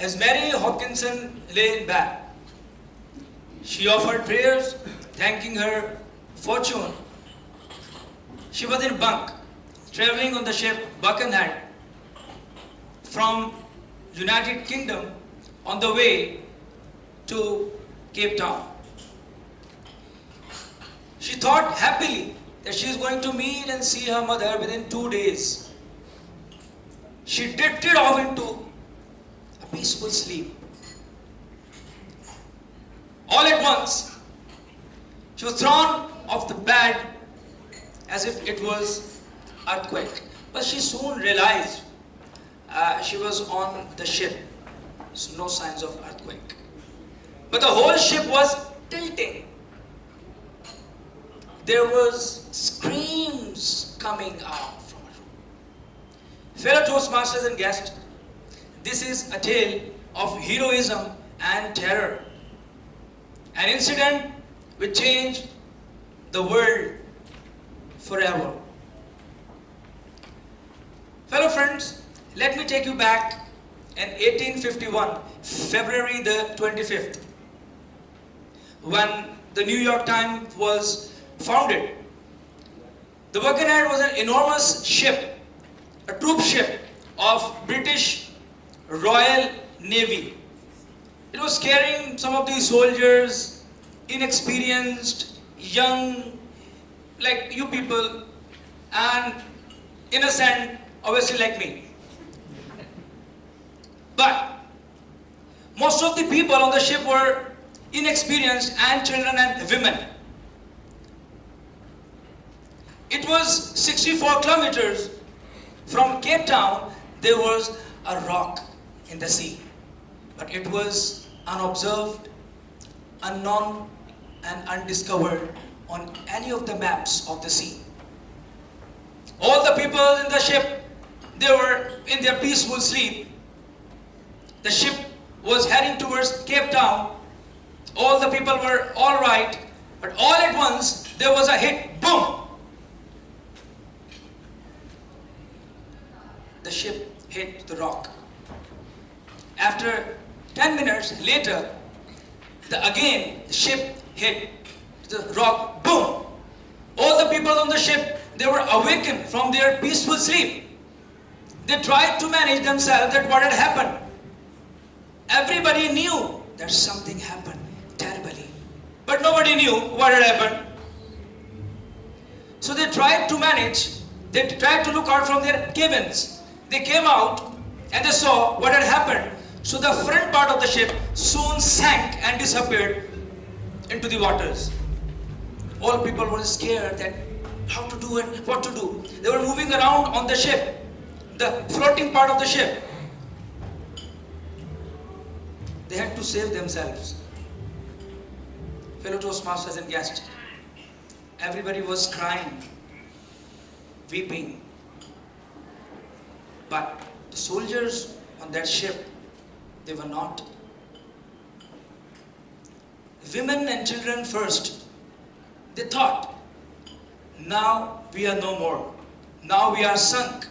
As Mary Hopkinson lay in bed, she offered prayers, thanking her fortune. She was in bunk, traveling on the ship Buckenhead from United Kingdom on the way to Cape Town. She thought happily that she is going to meet and see her mother within 2 days. She drifted off into a peaceful sleep. All at once, she was thrown off the bed as if it was earthquake. But she soon realized she was on the ship, so no signs of earthquake. But the whole ship was tilting. There was screams coming out from her room. Fellow Toastmasters and guests, this is a tale of heroism and terror. An incident which changed the world forever. Fellow friends, let me take you back in 1851, February the 25th, when the New York Times was founded. The Buckenhead was an enormous ship, a troop ship of British Royal Navy. It was carrying some of these soldiers, inexperienced, young, like you people, and innocent, obviously like me. But most of the people on the ship were inexperienced, and children and women. It was 64 kilometers from Cape Town. There was a rock in the sea, but it was unobserved, unknown, and undiscovered on any of the maps of the sea. All the people in the ship, they were in their peaceful sleep. The ship was heading towards Cape Town. All the people were all right, but all at once there was a hit, boom! The ship hit the rock. After 10 minutes later, the ship hit the rock, boom! All the people on the ship, they were awakened from their peaceful sleep. They tried to manage themselves that what had happened. Everybody knew that something happened terribly, but nobody knew what had happened. So they tried to manage, they tried to look out from their cabins. They came out and they saw what had happened. So the front part of the ship soon sank and disappeared into the waters. All people were scared that how to do and what to do. They were moving around on the ship, the floating part of the ship. They had to save themselves. Fellow Toastmasters and guests, everybody was crying, weeping. But the soldiers on that ship, they were not. Women and children first. They thought, now we are no more. Now we are sunk.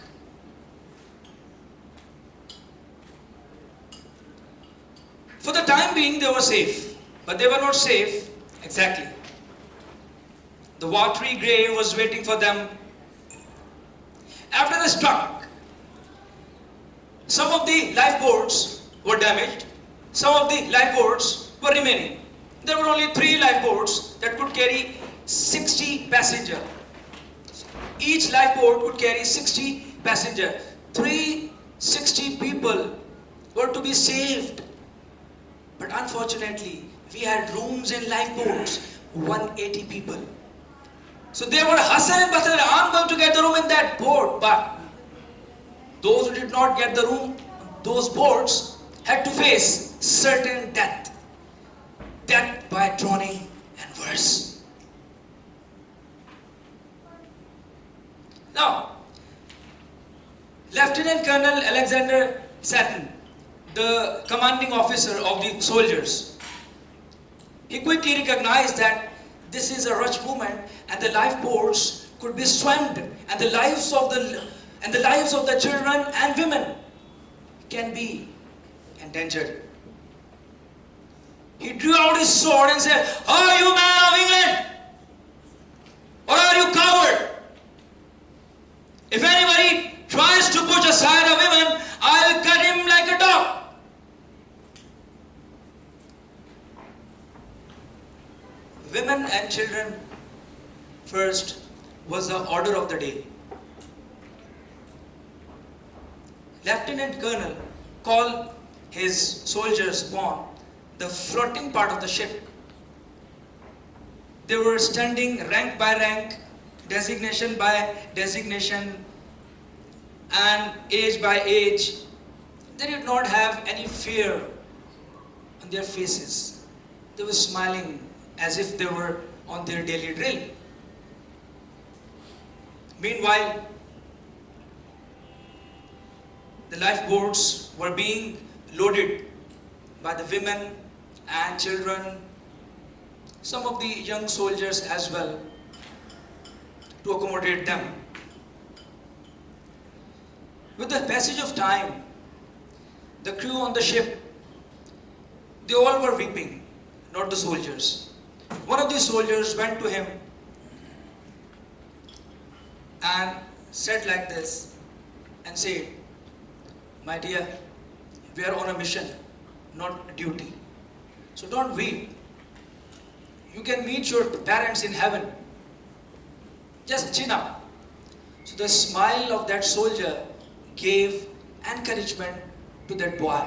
For the time being, they were safe. But they were not safe exactly. The watery grave was waiting for them. After they struck, some of the lifeboats were damaged. Some of the lifeboats were remaining. There were only 3 lifeboats that could carry 60 passengers. Each lifeboat could carry 60 passengers. 360 people were to be saved. But unfortunately, we had rooms in lifeboats, 180 people. So they were hustle and bustle, I'm going to get the room in that boat. But those who did not get the room, those boats had to face certain death. Death by drowning and worse. Now, Lieutenant Colonel Alexander Satin, the commanding officer of the soldiers, he quickly recognized that this is a rush movement and the lifeboats could be swamped and the lives of the children and women can be endangered. He drew out his sword and said, "Are you man of England? Or are you coward? If anybody tries to push aside a woman, I'll cut him like a dog." Women and children first was the order of the day. Lieutenant Colonel called his soldiers upon the floating part of the ship. They were standing rank by rank, designation by designation, and age by age. They did not have any fear on their faces. They were smiling as if they were on their daily drill. Meanwhile, the lifeboats were being loaded by the women and children, some of the young soldiers as well, to accommodate them. With the passage of time, the crew on the ship, they all were weeping, not the soldiers. One of the soldiers went to him and said like this and said, "My dear, we are on a mission, not a duty. So don't weep. You can meet your parents in heaven. Just chin up." So the smile of that soldier gave encouragement to that boy.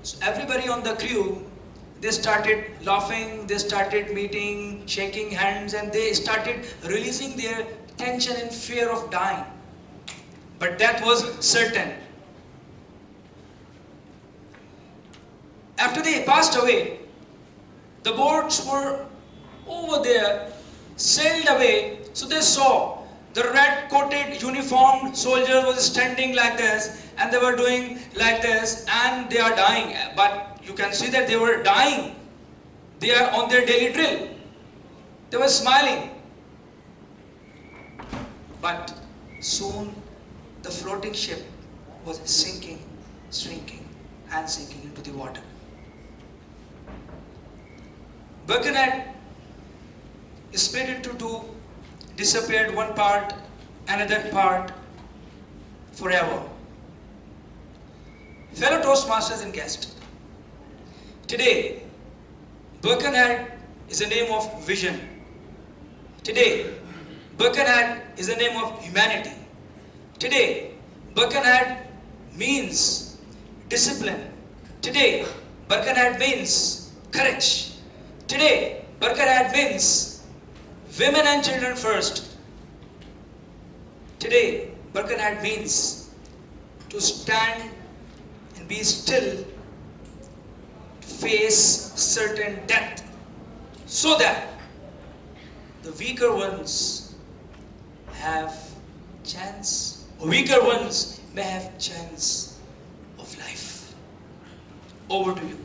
So everybody on the crew, they started laughing, they started meeting, shaking hands, and they started releasing their tension and fear of dying. But death was certain. After they passed away, the boats were over there, sailed away. So they saw the red-coated, uniformed soldier was standing like this, and they were doing like this, and they are dying. But you can see that they were dying. They are on their daily drill. They were smiling. But soon the floating ship was sinking, shrinking, and sinking into the water. Birkenhead split into two, disappeared one part, another part forever. Fellow Toastmasters and guests, today, Birkenhead is a name of vision. Today, Birkenhead is a name of humanity. Today, Birkenhead means discipline. Today, Birkenhead means courage. Today, Birkenhead means women and children first. Today, Birkenhead means to stand and be still, to face certain death, so that the weaker ones have chance, or weaker ones may have chance of life. Over to you.